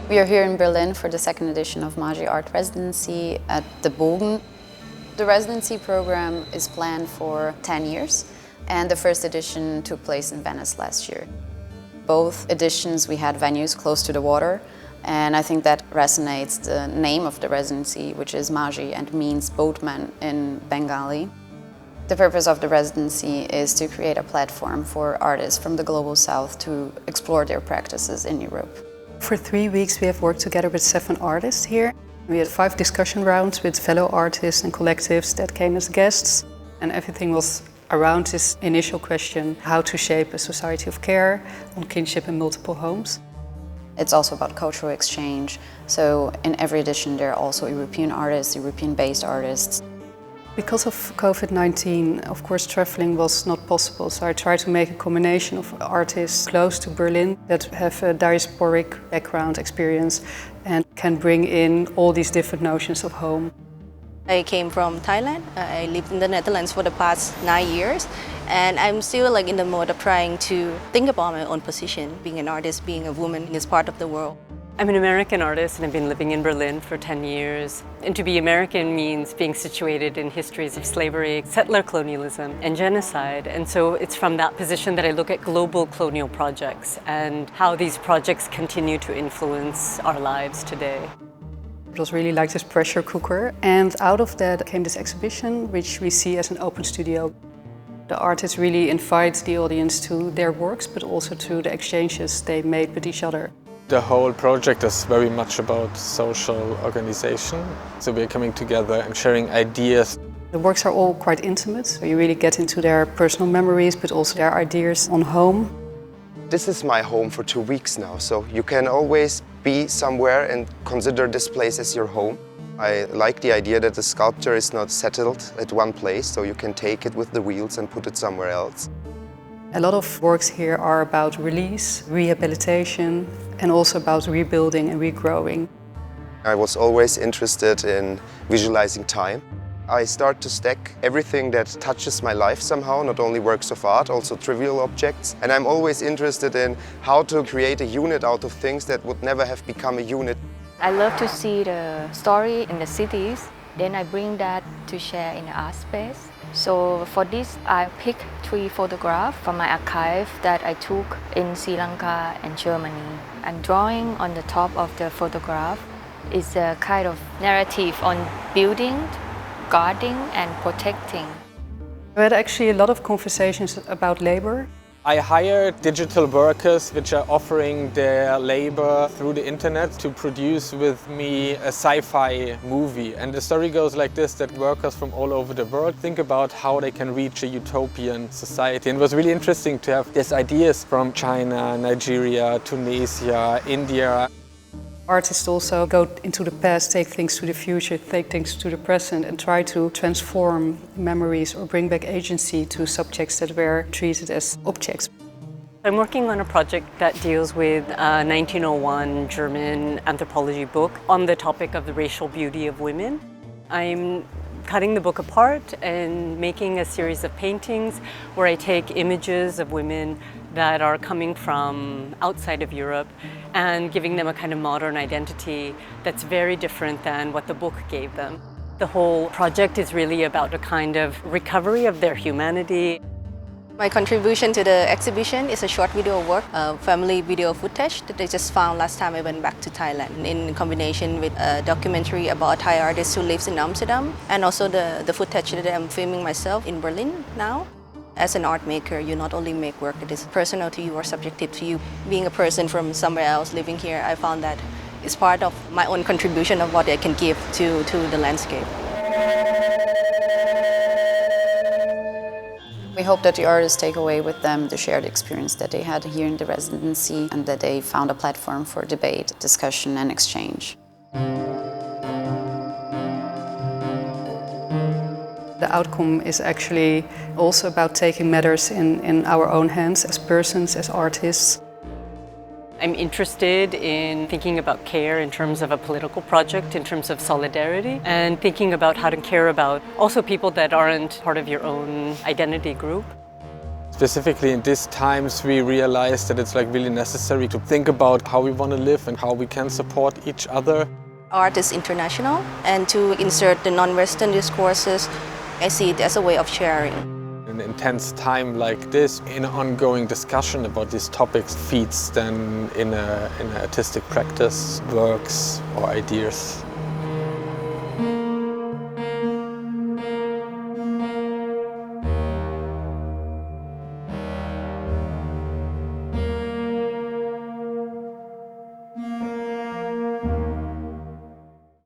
We are here in Berlin for the second edition of Majhi Art Residency at the Bogen. The residency program is planned for 10 years, and the first edition took place in Venice last year. Both editions we had venues close to the water, and I think that resonates the name of the residency, which is Majhi and means boatman in Bengali. The purpose of the residency is to create a platform for artists from the Global South to explore their practices in Europe. For 3 weeks we have worked together with 7 artists here. We had 5 discussion rounds with fellow artists and collectives that came as guests, and everything was around this initial question: how to shape a society of care on kinship in multiple homes. It's also about cultural exchange, so in every edition there are also European artists, European-based artists. Because of COVID-19, of course, traveling was not possible, so I tried to make a combination of artists close to Berlin that have a diasporic background experience and can bring in all these different notions of home. I came from Thailand. I lived in the Netherlands for the past 9 years, and I'm still in the mode of trying to think about my own position, being an artist, being a woman in this part of the world. I'm an American artist and I've been living in Berlin for 10 years. And to be American means being situated in histories of slavery, settler colonialism, and genocide. And so it's from that position that I look at global colonial projects and how these projects continue to influence our lives today. It was really like this pressure cooker, and out of that came this exhibition, which we see as an open studio. The artists really invite the audience to their works, but also to the exchanges they made with each other. The whole project is very much about social organization, so we're coming together and sharing ideas. The works are all quite intimate, so you really get into their personal memories, but also their ideas on home. This is my home for 2 weeks now, so you can always be somewhere and consider this place as your home. I like the idea that the sculpture is not settled at one place, so you can take it with the wheels and put it somewhere else. A lot of works here are about release, rehabilitation, and also about rebuilding and regrowing. I was always interested in visualizing time. I start to stack everything that touches my life somehow, not only works of art, also trivial objects. And I'm always interested in how to create a unit out of things that would never have become a unit. I love to see the story in the cities, then I bring that to share in the art space. So for this, I picked 3 photographs from my archive that I took in Sri Lanka and Germany. And drawing on the top of the photograph is a kind of narrative on building, guarding and protecting. We had actually a lot of conversations about labor. I hired digital workers which are offering their labor through the internet to produce with me a sci-fi movie. And the story goes like this, that workers from all over the world think about how they can reach a utopian society. And it was really interesting to have these ideas from China, Nigeria, Tunisia, India. Artists also go into the past, take things to the future, take things to the present, and try to transform memories or bring back agency to subjects that were treated as objects. I'm working on a project that deals with a 1901 German anthropology book on the topic of the racial beauty of women. I'm cutting the book apart and making a series of paintings where I take images of women that are coming from outside of Europe and giving them a kind of modern identity that's very different than what the book gave them. The whole project is really about a kind of recovery of their humanity. My contribution to the exhibition is a short video work, a family video footage that I just found last time I went back to Thailand, in combination with a documentary about a Thai artist who lives in Amsterdam, and also the footage that I'm filming myself in Berlin now. As an art maker, you not only make work that is personal to you or subjective to you. Being a person from somewhere else living here, I found that it's part of my own contribution of what I can give to the landscape. We hope that the artists take away with them the shared experience that they had here in the residency and that they found a platform for debate, discussion and exchange. The outcome is actually also about taking matters in our own hands as persons, as artists. I'm interested in thinking about care in terms of a political project, in terms of solidarity, and thinking about how to care about also people that aren't part of your own identity group. Specifically in these times we realized that it's like really necessary to think about how we want to live and how we can support each other. Art is international, and to insert the non-Western discourses, I see it as a way of sharing. An intense time like this, in an ongoing discussion about these topics feeds then in an artistic practice, works or ideas.